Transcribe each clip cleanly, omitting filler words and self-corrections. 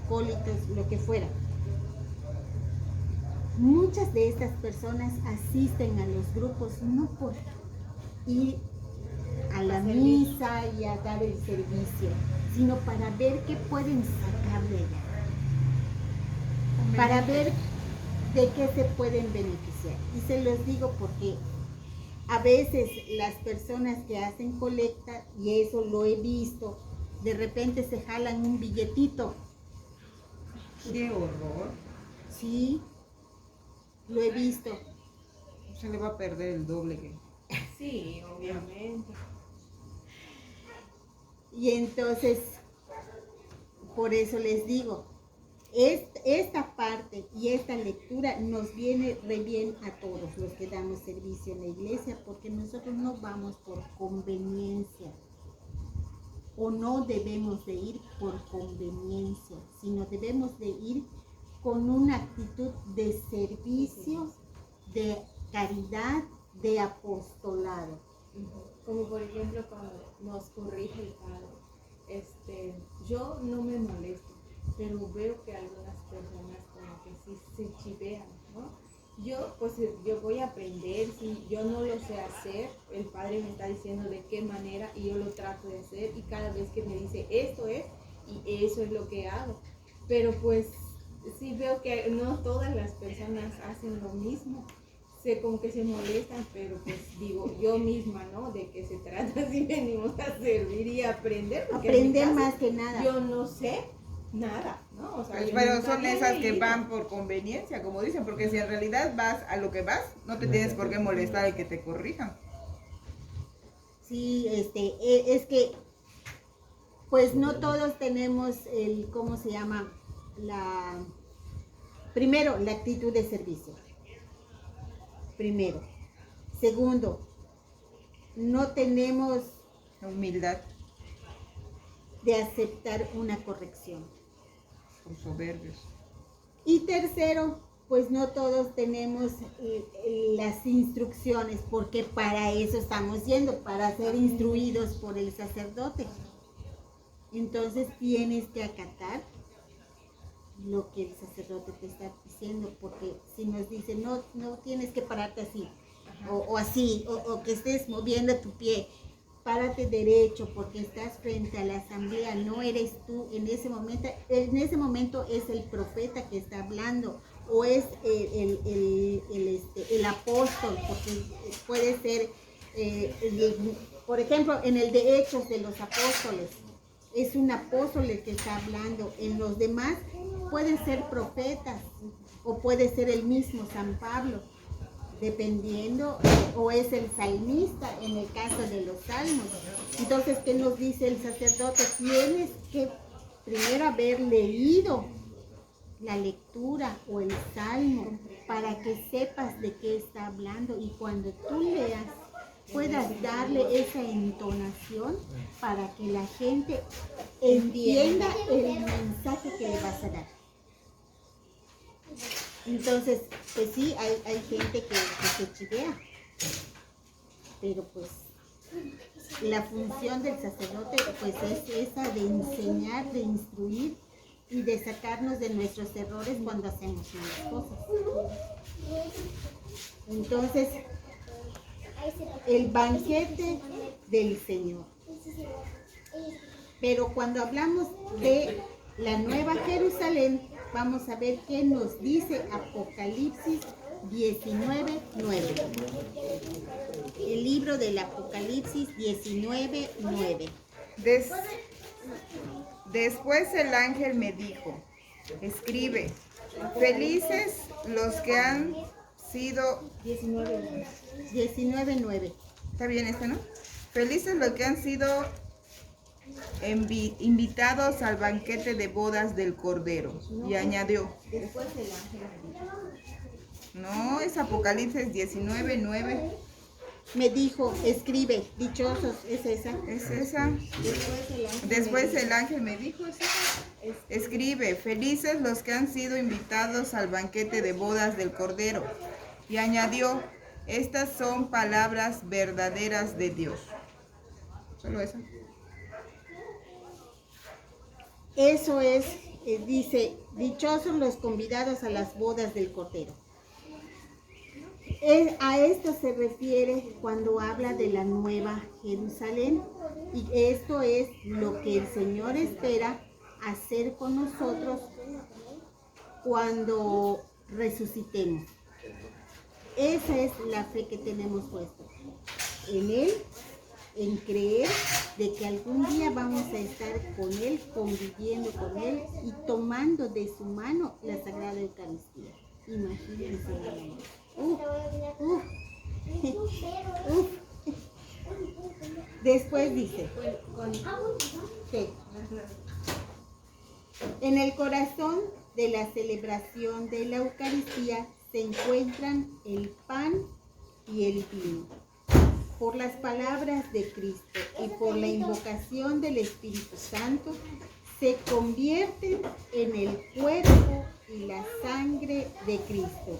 acólitos, lo que fuera. Muchas de estas personas asisten a los grupos no por ir a la misa y a dar el servicio, sino para ver qué pueden sacar de allá, para ver de qué se pueden beneficiar. Y se los digo porque a veces las personas que hacen colecta, y eso lo he visto, de repente se jalan un billetito. ¡Qué horror! Sí, lo he visto. Se le va a perder el doble que... Sí, obviamente. Y entonces, por eso les digo, esta parte y esta lectura nos viene re bien a todos los que damos servicio en la iglesia, porque nosotros no vamos por conveniencia, o no debemos de ir por conveniencia, sino debemos de ir con una actitud de servicio, de caridad, de apostolado. Como por ejemplo cuando nos corrige el padre, yo no me molesto, pero veo que algunas personas como que sí se chivean, ¿no? Yo voy a aprender, si yo no lo sé hacer, el padre me está diciendo de qué manera y yo lo trato de hacer, y cada vez que me dice esto es, y eso es lo que hago, pero pues sí veo que no todas las personas hacen lo mismo. Como que se molestan, pero pues digo yo misma, ¿no? De qué se trata si venimos a servir y a aprender. Aprender más que nada. Yo no sé nada, ¿no? O sea, Pues, pero son esas que van por conveniencia, como dicen, porque si en realidad vas a lo que vas, no te tienes por qué molestar el que te corrijan. Sí, es que pues no todos tenemos ¿cómo se llama? Primero, la actitud de servicio. Primero. Segundo, no tenemos La humildad. de aceptar una corrección. Por soberbios. Y tercero, pues no todos tenemos las instrucciones, porque para eso estamos yendo, para ser instruidos por el sacerdote. Entonces tienes que acatar lo que el sacerdote te está diciendo, porque si nos dice no tienes que pararte así, o así, o que estés moviendo tu pie, párate derecho porque estás frente a la asamblea, no eres tú en ese momento es el profeta que está hablando, o es el apóstol, porque puede ser, por ejemplo, en el de Hechos de los Apóstoles, es un apóstol el que está hablando. En los demás pueden ser profetas o puede ser el mismo San Pablo, dependiendo, o es el salmista en el caso de los salmos. Entonces, ¿qué nos dice el sacerdote? Tienes que primero haber leído la lectura o el salmo para que sepas de qué está hablando, y cuando tú leas puedas darle esa entonación para que la gente entienda el mensaje que le vas a dar. Entonces, pues sí, hay gente que se chivea, pero pues la función del sacerdote pues es esa de enseñar, de instruir y de sacarnos de nuestros errores cuando hacemos malas cosas. Entonces, el banquete del Señor. Pero cuando hablamos de la Nueva Jerusalén, vamos a ver qué nos dice Apocalipsis 19:9. El libro del Apocalipsis 19:9. Después el ángel me dijo, escribe, felices los que han sido... 19:9. ¿Está bien este, no? Felices los que han sido invitados al banquete de bodas del Cordero. Y añadió. Después el ángel me dijo. No, es Apocalipsis 19:9. Me dijo, escribe, dichosos, es esa. Es esa. Después el ángel me dijo, ¿es esa? Escribe, felices los que han sido invitados al banquete de bodas del Cordero. Y añadió, estas son palabras verdaderas de Dios. Solo eso. Eso es dice, dichosos los convidados a las bodas del Cordero. A esto se refiere cuando habla de la nueva Jerusalén, y esto es lo que el Señor espera hacer con nosotros cuando resucitemos. Esa es la fe que tenemos puesta en Él, en creer de que algún día vamos a estar con Él, conviviendo con Él y tomando de su mano la Sagrada Eucaristía. Imagínense. Después dice, ¿qué? En el corazón de la celebración de la Eucaristía se encuentran el pan y el vino. Por las palabras de Cristo y por la invocación del Espíritu Santo, se convierten en el cuerpo y la sangre de Cristo.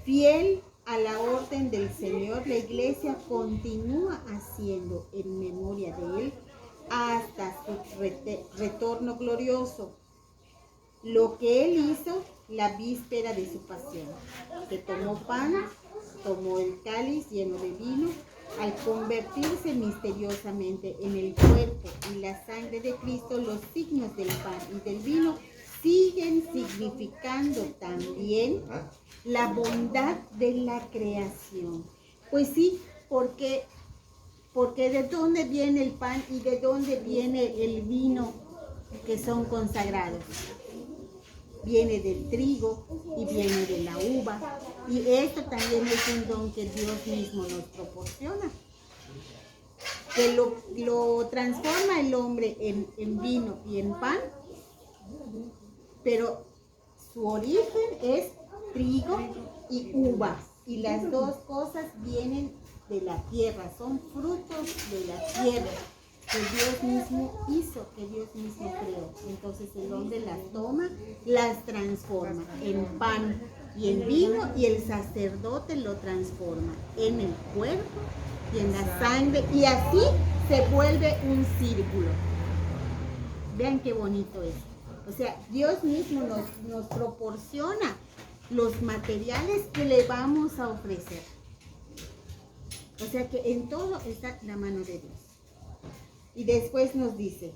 Fiel a la orden del Señor, la Iglesia continúa haciendo en memoria de Él hasta su retorno glorioso lo que Él hizo la víspera de su pasión, que tomó pan, tomó el cáliz lleno de vino, al convertirse misteriosamente en el cuerpo y la sangre de Cristo. Los signos del pan y del vino siguen significando también la bondad de la creación. Pues sí, porque ¿de dónde viene el pan y de dónde viene el vino que son consagrados? Viene del trigo y viene de la uva. Y esto también es un don que Dios mismo nos proporciona. Que lo transforma el hombre en vino y en pan, pero su origen es trigo y uva. Y las dos cosas vienen de la tierra, son frutos de la tierra que Dios mismo hizo, que Dios mismo creó. Entonces el hombre las toma, las transforma en pan y en vino, y el sacerdote lo transforma en el cuerpo y en la sangre, y así se vuelve un círculo. Vean qué bonito es. O sea, Dios mismo nos proporciona los materiales que le vamos a ofrecer. O sea que en todo está la mano de Dios. Y después nos dice,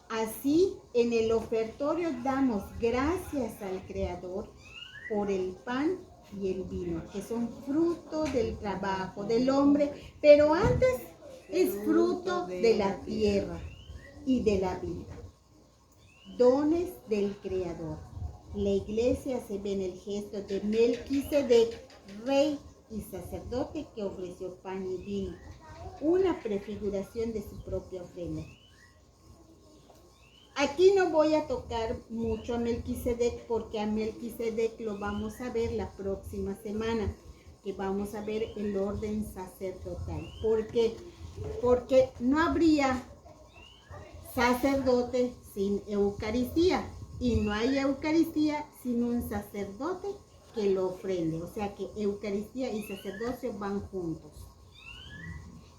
así en el ofertorio damos gracias al Creador por el pan y el vino, que son fruto del trabajo del hombre, pero antes es fruto de la tierra y de la vida. Dones del Creador. La Iglesia se ve en el gesto de Melquisedec, rey y sacerdote, que ofreció pan y vino, una prefiguración de su propia ofrenda. Aquí no voy a tocar mucho a Melquisedec, porque a Melquisedec lo vamos a ver la próxima semana, que vamos a ver el orden sacerdotal. Porque no habría sacerdote sin Eucaristía, y no hay Eucaristía sin un sacerdote que lo ofrende. O sea que Eucaristía y sacerdocio van juntos.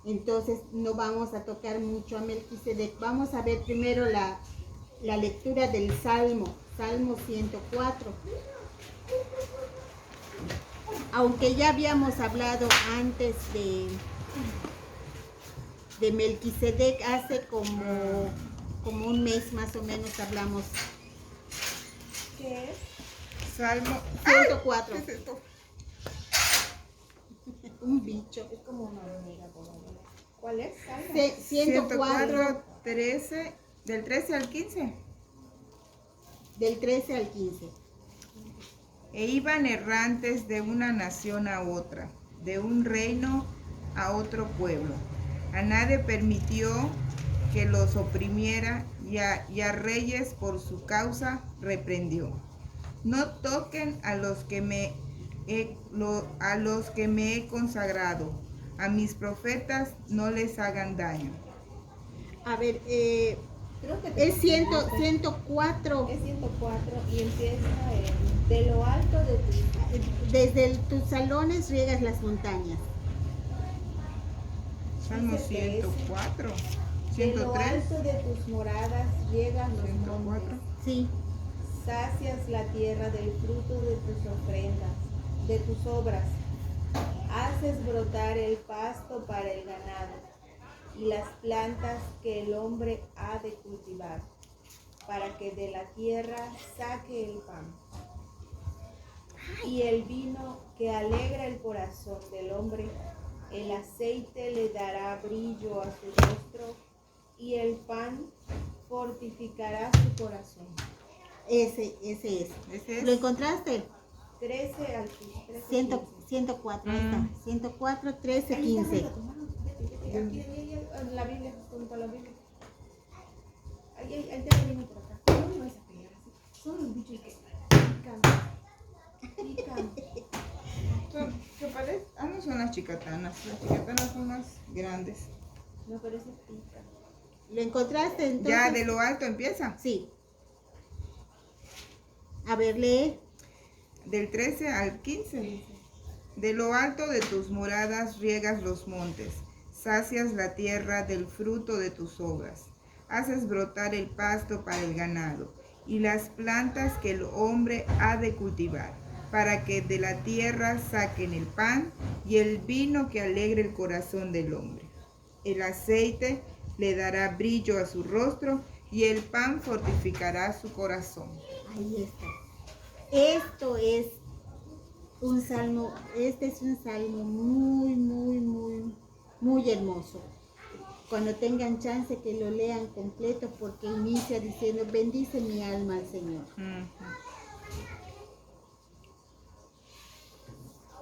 Entonces no vamos a tocar mucho a Melquisedec. Vamos a ver primero la lectura del Salmo 104. Aunque ya habíamos hablado antes de Melquisedec, hace como un mes más o menos hablamos. ¿Qué es? Salmo 104. ¿Qué es esto? Un bicho. Es como una hormiga. ¿Cuál es? 104, 13, del 13 al 15. del 13 al 15. E iban errantes de una nación a otra, de un reino a otro pueblo. A nadie permitió que los oprimiera, y a reyes por su causa reprendió. No toquen a los que me he consagrado, a mis profetas no les hagan daño. A ver, Creo que es 104. Es 104 y empieza de lo alto de tu... Desde tus salones riegas las montañas. Salmo Dice que es- 104. De lo 103. alto de tus moradas llegan los 104. montes. Sí, Sacias la tierra del fruto de tus ofrendas, de tus obras. Haces brotar el pasto para el ganado y las plantas que el hombre ha de cultivar, para que de la tierra saque el pan. Y el vino que alegra el corazón del hombre, el aceite le dará brillo a su rostro y el pan fortificará su corazón. ese es. Ese es. ¿Lo encontraste? 13 al 13. 104, ahí está. 104, 13, 15. Aquí, en la Biblia, junto a la Biblia. Ahí te viene por acá. No me vas a pegar así. Son los bichos que pican. Pican. ¿Qué parece? Ah, no son las chicatanas. Las chicatanas son más grandes. No, pero ese pica. ¿Lo encontraste entonces? Ya de lo alto empieza. Sí. A ver, lee. Del 13 al 15. De lo alto de tus moradas riegas los montes, sacias la tierra del fruto de tus obras, haces brotar el pasto para el ganado y las plantas que el hombre ha de cultivar, para que de la tierra saquen el pan y el vino que alegre el corazón del hombre. El aceite le dará brillo a su rostro y el pan fortificará su corazón. Ahí está. Esto es un salmo, este es un salmo muy hermoso. Cuando tengan chance que lo lean completo, porque inicia diciendo, bendice mi alma al Señor.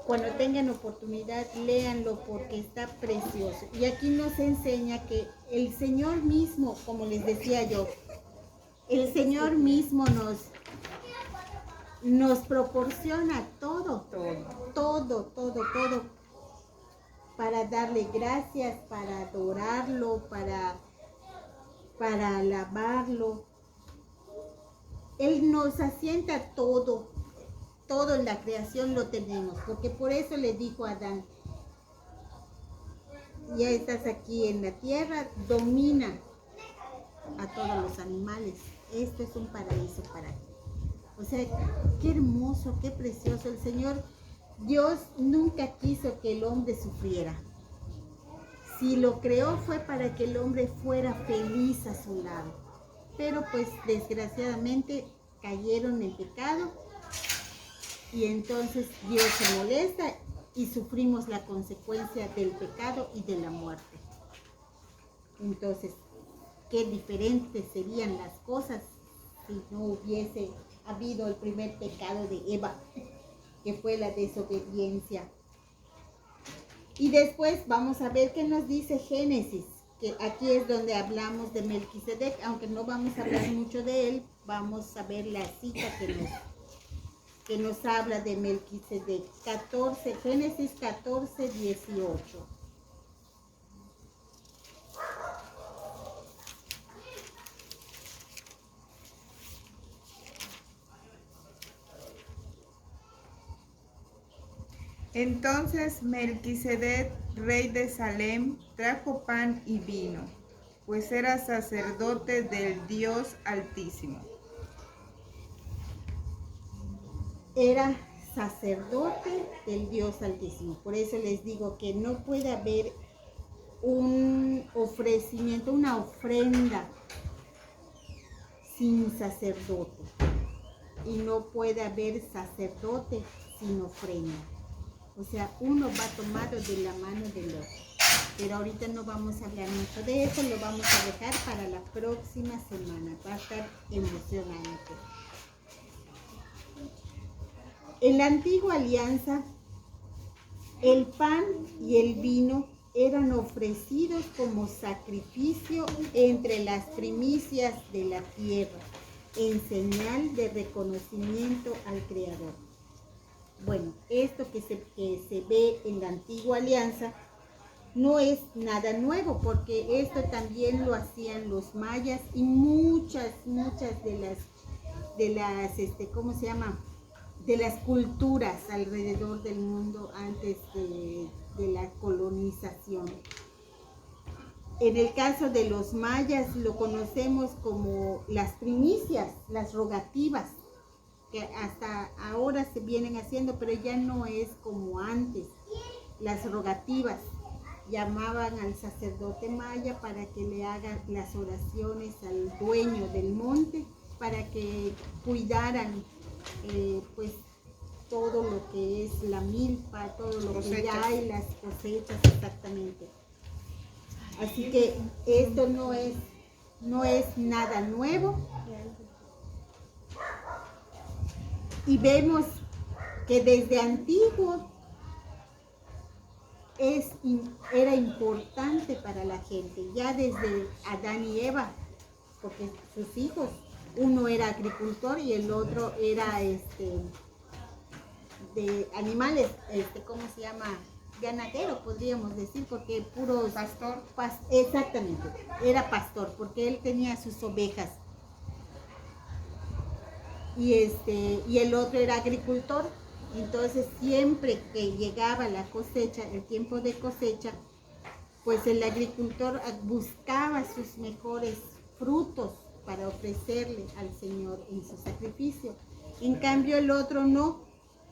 Cuando tengan oportunidad, léanlo porque está precioso. Y aquí nos enseña que el Señor mismo, como les decía yo, el Señor mismo nos proporciona todo, para darle gracias, para adorarlo, para alabarlo. Él nos asienta todo en la creación lo tenemos, porque por eso le dijo a Adán, ya estás aquí en la tierra, domina a todos los animales, esto es un paraíso para ti. O sea, qué hermoso, qué precioso. El Señor Dios nunca quiso que el hombre sufriera. Si lo creó fue para que el hombre fuera feliz a su lado. Pero pues desgraciadamente cayeron en pecado y entonces Dios se molesta y sufrimos la consecuencia del pecado y de la muerte. Entonces, qué diferentes serían las cosas si no hubiese habido el primer pecado de Eva, que fue la desobediencia. Y después vamos a ver qué nos dice Génesis, que aquí es donde hablamos de Melquisedec, aunque no vamos a hablar mucho de él, vamos a ver la cita que nos habla de Melquisedec. Génesis 14, 18. Entonces Melquisedec, rey de Salem, trajo pan y vino, pues era sacerdote del Dios Altísimo. Era sacerdote del Dios Altísimo. Por eso les digo que no puede haber un ofrecimiento, una ofrenda sin sacerdote. Y no puede haber sacerdote sin ofrenda. O sea, uno va tomado de la mano del otro. Pero ahorita no vamos a hablar mucho de eso, lo vamos a dejar para la próxima semana. Va a estar emocionante. En la antigua alianza, el pan y el vino eran ofrecidos como sacrificio entre las primicias de la tierra, en señal de reconocimiento al Creador. Bueno, esto que se ve en la antigua alianza no es nada nuevo, porque esto también lo hacían los mayas y muchas de las ¿cómo se llama? De las culturas alrededor del mundo antes de la colonización. En el caso de los mayas lo conocemos como las primicias, las rogativas, que hasta ahora se vienen haciendo, pero ya no es como antes. Las rogativas llamaban al sacerdote maya para que le haga las oraciones al dueño del monte, para que cuidaran pues todo lo que es la milpa, todo lo que ya hay, las cosechas exactamente. Así que esto no es nada nuevo. Y vemos que desde antiguo era importante para la gente, ya desde Adán y Eva, porque sus hijos, uno era agricultor y el otro era de animales, ¿cómo se llama? Ganadero, podríamos decir, porque puro pastor. Exactamente, era pastor, porque él tenía sus ovejas. Y el otro era agricultor. Entonces siempre que llegaba la cosecha, el tiempo de cosecha, pues el agricultor buscaba sus mejores frutos para ofrecerle al Señor en su sacrificio. En cambio el otro no.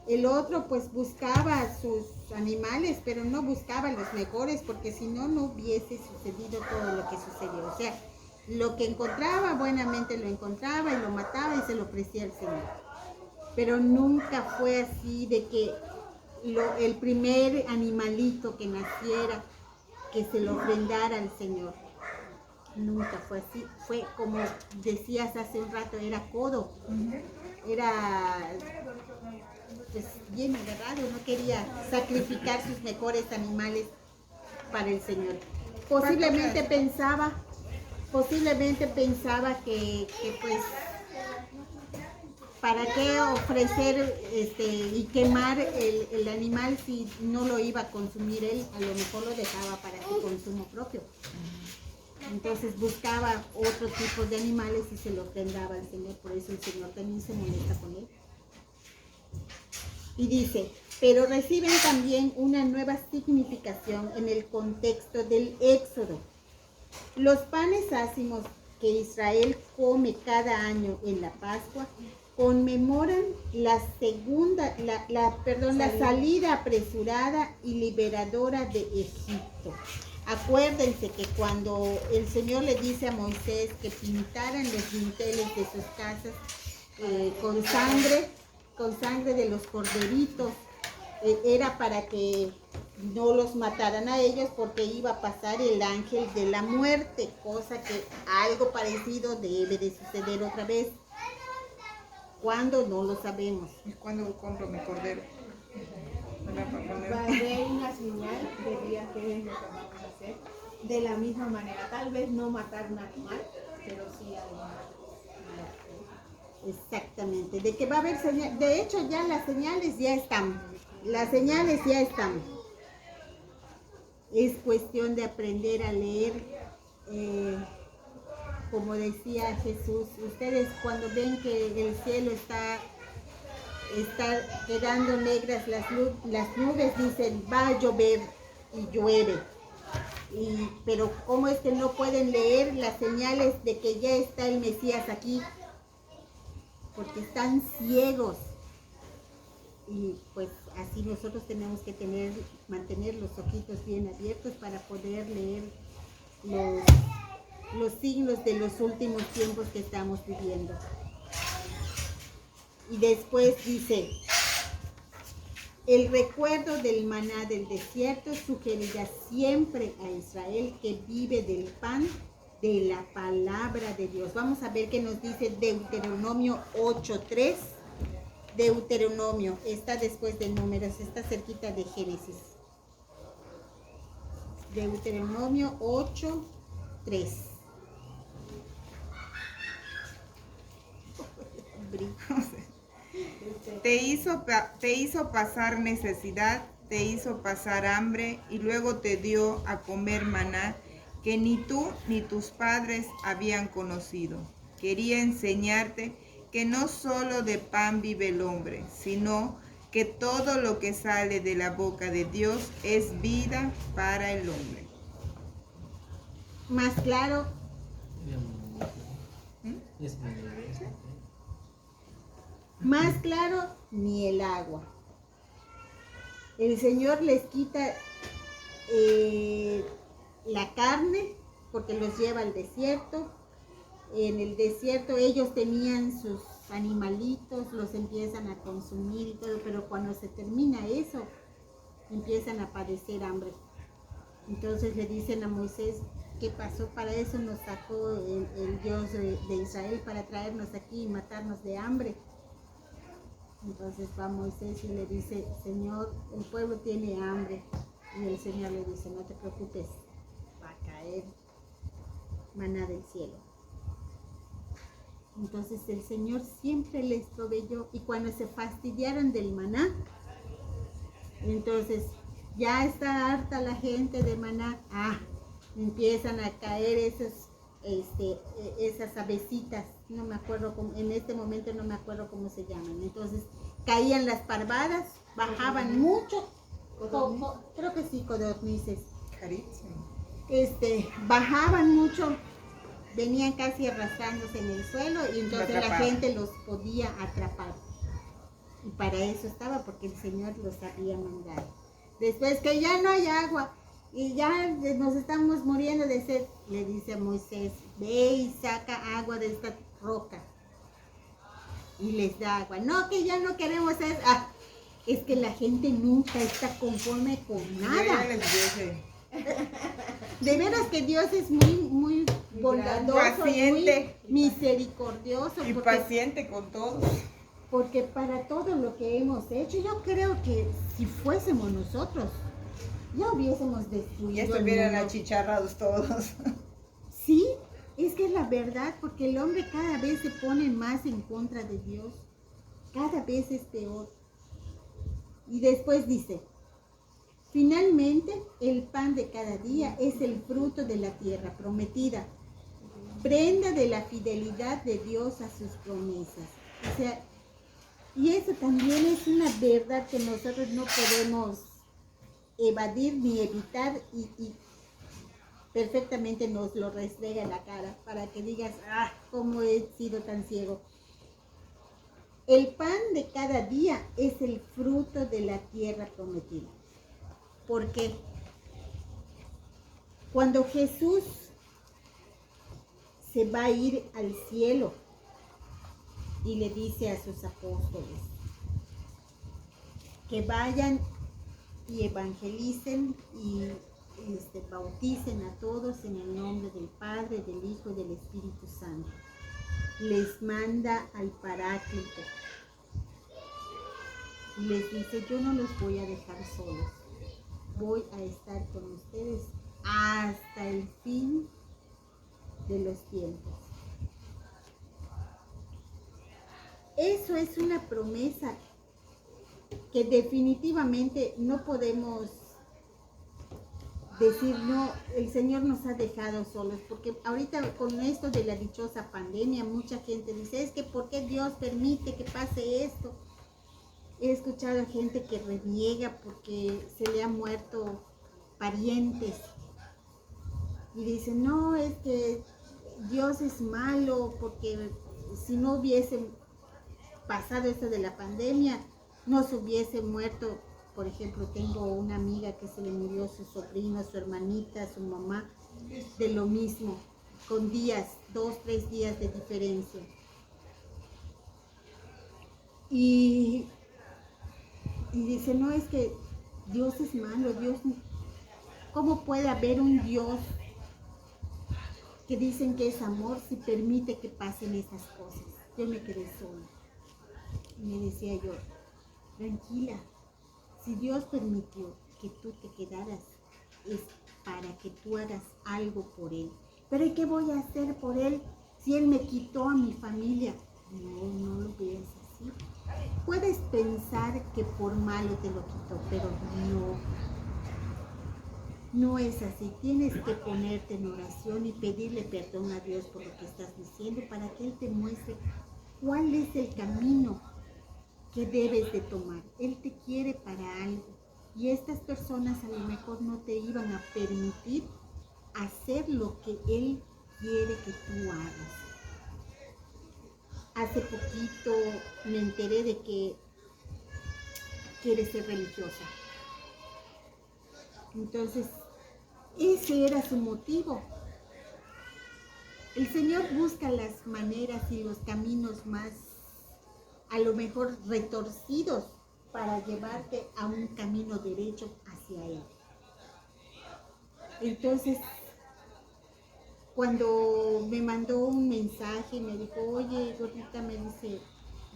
El otro pues buscaba sus animales, pero no buscaba los mejores, porque si no, no hubiese sucedido todo lo que sucedió. O sea, lo que encontraba, buenamente lo encontraba y lo mataba y se lo ofrecía al Señor. Pero nunca fue así de que el primer animalito que naciera, que se lo ofrendara al Señor. Nunca fue así. Fue como decías hace un rato, era codo. Era pues bien agarrado, no quería sacrificar sus mejores animales para el Señor. Posiblemente pensaba que pues para qué ofrecer y quemar el animal si no lo iba a consumir él, a lo mejor lo dejaba para su consumo propio. Entonces buscaba otro tipo de animales y se lo ofrendaba al Señor, por eso el Señor también se molesta con él. Y dice, pero reciben también una nueva significación en el contexto del Éxodo. Los panes ácimos que Israel come cada año en la Pascua conmemoran la salida apresurada y liberadora de Egipto. Acuérdense que cuando el Señor le dice a Moisés que pintaran los dinteles de sus casas con sangre de los corderitos, era para que no los mataran a ellos, porque iba a pasar el ángel de la muerte, cosa que algo parecido debe de suceder otra vez. ¿Cuándo? No lo sabemos. ¿Y cuándo compro mi cordero? Va a haber una señal de día que es lo que vamos a hacer. De la misma manera, tal vez no matar un animal, pero sí algo. Exactamente, de que va a haber señales. De hecho, ya las señales ya están. Las señales ya están. Es cuestión de aprender a leer. Como decía Jesús, ustedes cuando ven que el cielo está quedando negras las nubes, dicen va a llover y llueve. Pero ¿cómo es que no pueden leer las señales de que ya está el Mesías aquí? Porque están ciegos. Y pues así nosotros tenemos que mantener los ojitos bien abiertos para poder leer los signos de los últimos tiempos que estamos viviendo. Y después dice, el recuerdo del maná del desierto sugerirá siempre a Israel que vive del pan de la palabra de Dios. Vamos a ver qué nos dice Deuteronomio 8:3. Deuteronomio está después de Números, está cerquita de Génesis. Deuteronomio 8:3. Te hizo pasar necesidad, te hizo pasar hambre y luego te dio a comer maná que ni tú ni tus padres habían conocido. Quería enseñarte que no solo de pan vive el hombre, sino que todo lo que sale de la boca de Dios es vida para el hombre. más claro, más claro ni el agua. El Señor les quita la carne porque los lleva al desierto. En el desierto ellos tenían sus animalitos, los empiezan a consumir y todo, pero cuando se termina eso, empiezan a padecer hambre. Entonces le dicen a Moisés, ¿qué pasó? Para eso nos sacó el Dios de Israel, para traernos aquí y matarnos de hambre. Entonces va Moisés y le dice, Señor, el pueblo tiene hambre. Y el Señor le dice, no te preocupes, va a caer maná del cielo. Entonces el Señor siempre les proveyó, y cuando se fastidiaron del maná, entonces ya está harta la gente de maná, empiezan a caer esas avecitas, no me acuerdo en este momento no me acuerdo cómo se llaman. Entonces caían las parvadas, bajaban mucho, creo que sí, codornices, bajaban mucho, venían casi arrastrándose en el suelo, y entonces la gente los podía atrapar. Y para eso estaba, porque el Señor los había mandado. Después que ya no hay agua y ya nos estamos muriendo de sed, le dice a Moisés, ve y saca agua de esta roca. Y les da agua. No, que ya no queremos eso. Es que la gente nunca está conforme con nada. De veras que Dios es muy bondadoso, paciente, muy misericordioso. Y paciente con todos. Porque para todo lo que hemos hecho, yo creo que si fuésemos nosotros, ya hubiésemos destruido. Ya estuvieran achicharrados todos. Sí, es que es la verdad, porque el hombre cada vez se pone más en contra de Dios. Cada vez es peor. Y después dice, finalmente el pan de cada día es el fruto de la tierra prometida, prenda de la fidelidad de Dios a sus promesas. O sea, y eso también es una verdad que nosotros no podemos evadir ni evitar, y perfectamente nos lo restrega en la cara para que digas, cómo he sido tan ciego. El pan de cada día es el fruto de la tierra prometida. ¿Por qué? Cuando Jesús se va a ir al cielo y le dice a sus apóstoles que vayan y evangelicen y bauticen a todos en el nombre del Padre, del Hijo y del Espíritu Santo. Les manda al Paráclito y les dice, yo no los voy a dejar solos, voy a estar con ustedes hasta el fin de los tiempos. Eso es una promesa que definitivamente no podemos decir, no, el Señor nos ha dejado solos, porque ahorita con esto de la dichosa pandemia, mucha gente dice, es que ¿por qué Dios permite que pase esto? He escuchado a gente que reniega porque se le han muerto parientes y dicen, no, es que Dios es malo, porque si no hubiese pasado esto de la pandemia, no se hubiese muerto. Por ejemplo, tengo una amiga que se le murió su sobrino, su hermanita, su mamá, de lo mismo, con 2, 3 días de diferencia. Y dice, no, es que Dios es malo, ¿cómo puede haber un Dios que dicen que es amor si permite que pasen esas cosas? Yo me quedé sola. Y me decía yo, tranquila, si Dios permitió que tú te quedaras, es para que tú hagas algo por Él. Pero ¿y qué voy a hacer por Él si Él me quitó a mi familia? No lo veas así. Puedes pensar que por malo te lo quitó, pero no es así. Tienes que ponerte en oración y pedirle perdón a Dios por lo que estás diciendo, para que Él te muestre cuál es el camino que debes de tomar. Él te quiere para algo, y estas personas a lo mejor no te iban a permitir hacer lo que Él quiere que tú hagas. Hace poquito me enteré de que quiere ser religiosa. Entonces, ese era su motivo. El Señor busca las maneras y los caminos más, a lo mejor retorcidos, para llevarte a un camino derecho hacia Él. Entonces, cuando me mandó un mensaje, me dijo, oye, Gordita, me dice,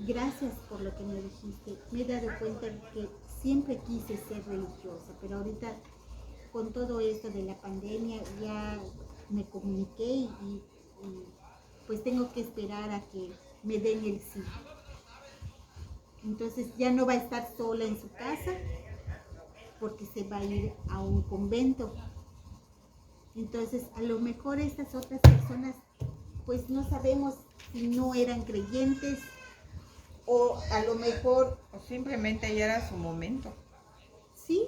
gracias por lo que me dijiste. Me he dado cuenta que siempre quise ser religiosa, pero ahorita con todo esto de la pandemia ya me comuniqué y pues tengo que esperar a que me den el sí. Entonces ya no va a estar sola en su casa porque se va a ir a un convento. Entonces a lo mejor estas otras personas pues no sabemos si no eran creyentes o a lo mejor... O simplemente ya era su momento. Sí,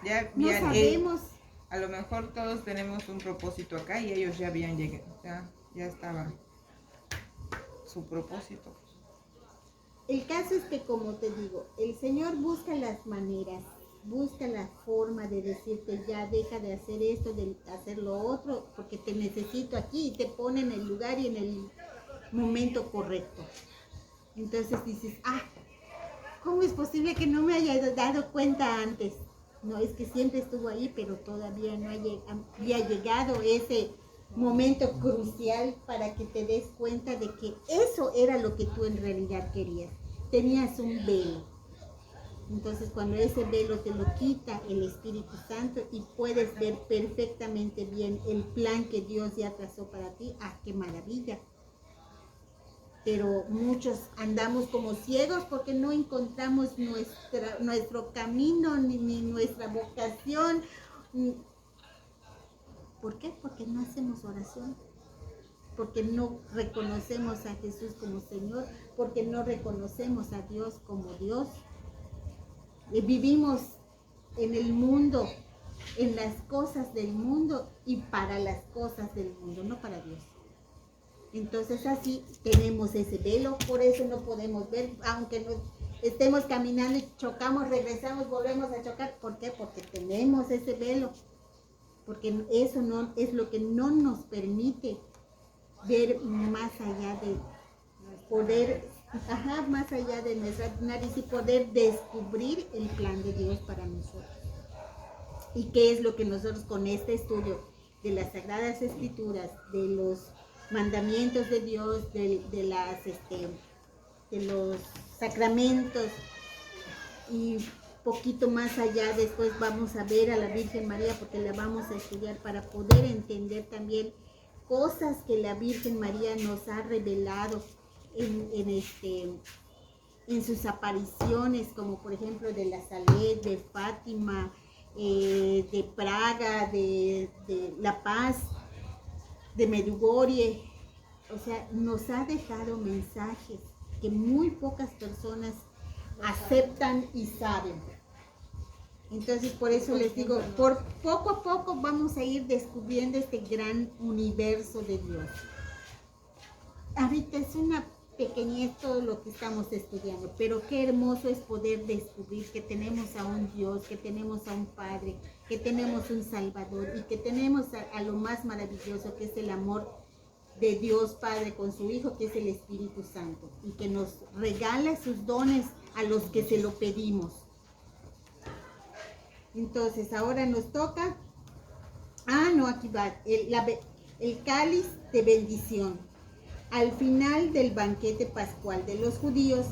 Ya no sabemos. A lo mejor todos tenemos un propósito acá y ellos ya habían llegado, ya estaba su propósito. El caso es que, como te digo, el Señor busca las maneras, busca la forma de decirte, ya deja de hacer esto, de hacer lo otro, porque te necesito aquí, y te pone en el lugar y en el momento correcto. Entonces dices, ¿cómo es posible que no me haya dado cuenta antes? No, es que siempre estuvo ahí, pero todavía no había llegado ese momento crucial para que te des cuenta de que eso era lo que tú en realidad querías. Tenías un velo. Entonces cuando ese velo te lo quita el Espíritu Santo y puedes ver perfectamente bien el plan que Dios ya trazó para ti, ¡qué maravilla! Pero muchos andamos como ciegos porque no encontramos nuestro camino ni nuestra vocación. ¿Por qué? Porque no hacemos oración, porque no reconocemos a Jesús como Señor, porque no reconocemos a Dios como Dios. Vivimos en el mundo, en las cosas del mundo y para las cosas del mundo, no para Dios. Entonces así tenemos ese velo, por eso no podemos ver, aunque nos estemos caminando y chocamos, regresamos, volvemos a chocar. ¿Por qué? Porque tenemos ese velo, porque eso no es lo que no nos permite ver más allá de poder, más allá de nuestra nariz y poder descubrir el plan de Dios para nosotros. ¿Y qué es lo que nosotros con este estudio de las Sagradas Escrituras, de los mandamientos de Dios, de los sacramentos y poquito más allá, después vamos a ver a la Virgen María porque la vamos a estudiar para poder entender también cosas que la Virgen María nos ha revelado en sus apariciones, como por ejemplo de la Salet, de Fátima, de Praga, de La Paz, de Medjugorje. O sea, nos ha dejado mensajes que muy pocas personas aceptan y saben. Entonces, por eso les digo, por poco a poco vamos a ir descubriendo este gran universo de Dios. Ahorita es una pequeñez todo lo que estamos estudiando, pero qué hermoso es poder descubrir que tenemos a un Dios, que tenemos a un Padre, que tenemos un Salvador y que tenemos a lo más maravilloso que es el amor de Dios Padre con su Hijo, que es el Espíritu Santo, y que nos regala sus dones a los que se lo pedimos. Entonces ahora nos toca, aquí va, el cáliz de bendición. Al final del banquete pascual de los judíos,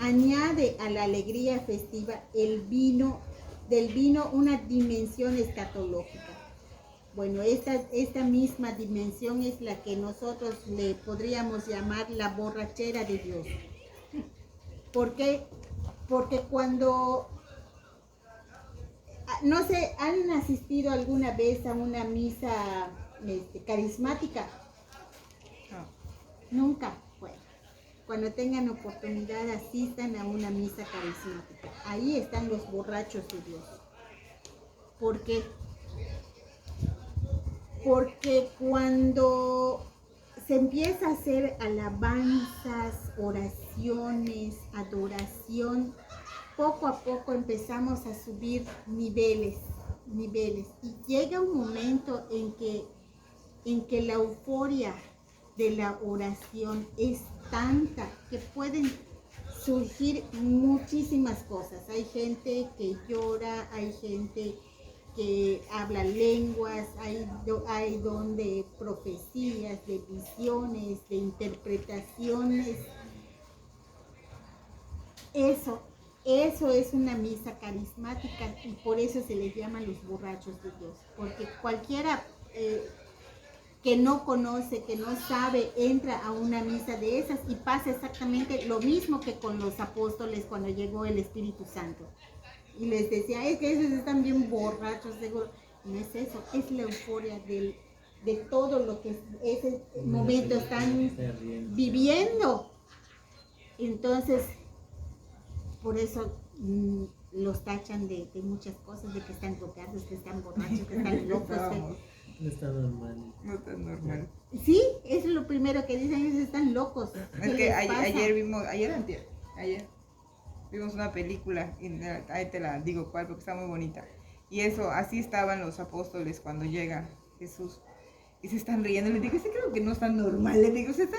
añade a la alegría festiva del vino una dimensión escatológica. Bueno, esta misma dimensión es la que nosotros le podríamos llamar la borrachera de Dios. ¿Por qué? Porque cuando, no sé, ¿han asistido alguna vez a una misa carismática? Nunca. Bueno, cuando tengan oportunidad asistan a una misa carismática. Ahí están los borrachos de Dios. ¿Por qué? porque cuando se empieza a hacer alabanzas, oraciones, adoración, poco a poco empezamos a subir niveles. Y llega un momento en que la euforia de la oración es tanta que pueden surgir muchísimas cosas. Hay gente que llora, hay gente que habla lenguas, hay don de profecías, de visiones, de interpretaciones. Eso es una misa carismática y por eso se les llama los borrachos de Dios, porque cualquiera que no conoce, que no sabe, entra a una misa de esas y pasa exactamente lo mismo que con los apóstoles cuando llegó el Espíritu Santo. Y les decía, es que esos están bien borrachos, seguro. No es eso, es la euforia de todo lo que ese momento están viviendo. Entonces, por eso los tachan de muchas cosas, de que están drogados, que están borrachos, que están locos. No está normal. No está normal. Sí, eso es lo primero que dicen, ellos están locos. Es que ayer vimos una película, y ahí te la digo cuál, porque está muy bonita. Y eso, así estaban los apóstoles cuando llega Jesús. Y se están riendo. Les digo, sí, creo que no están normales. Les digo, están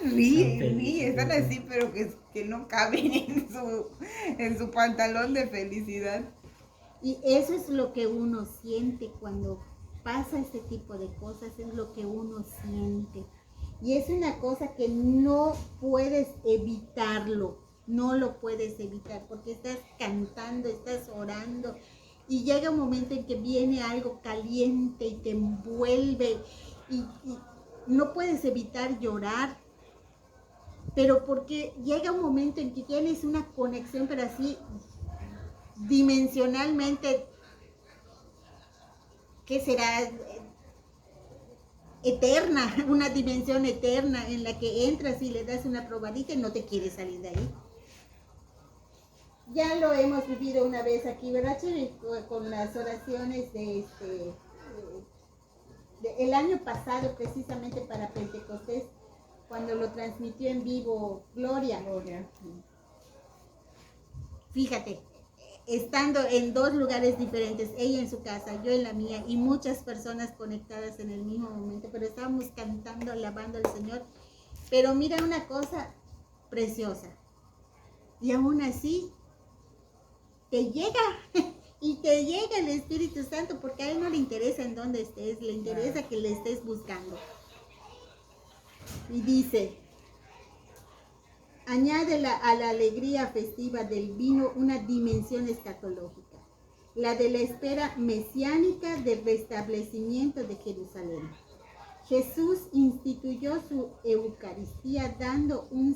están así, pero que no caben en su pantalón de felicidad. Y eso es lo que uno siente cuando pasa este tipo de cosas, es lo que uno siente. Y es una cosa que no puedes evitarlo, no lo puedes evitar, porque estás cantando, estás orando, y llega un momento en que viene algo caliente y te envuelve, y no puedes evitar llorar, pero porque llega un momento en que tienes una conexión, pero así dimensionalmente, que será eterna, una dimensión eterna en la que entras y le das una probadita y no te quieres salir de ahí. Ya lo hemos vivido una vez aquí, ¿verdad, Chiri? Con las oraciones de el año pasado, precisamente para Pentecostés, cuando lo transmitió en vivo Gloria. Fíjate, estando en dos lugares diferentes, ella en su casa, yo en la mía, y muchas personas conectadas en el mismo momento, pero estábamos cantando, alabando al Señor. Pero mira una cosa preciosa, y aún así te llega, y te llega el Espíritu Santo, porque a Él no le interesa en dónde estés, le interesa que le estés buscando. Y dice, añade a la alegría festiva del vino una dimensión escatológica, la de la espera mesiánica del restablecimiento de Jerusalén. Jesús instituyó su Eucaristía dando un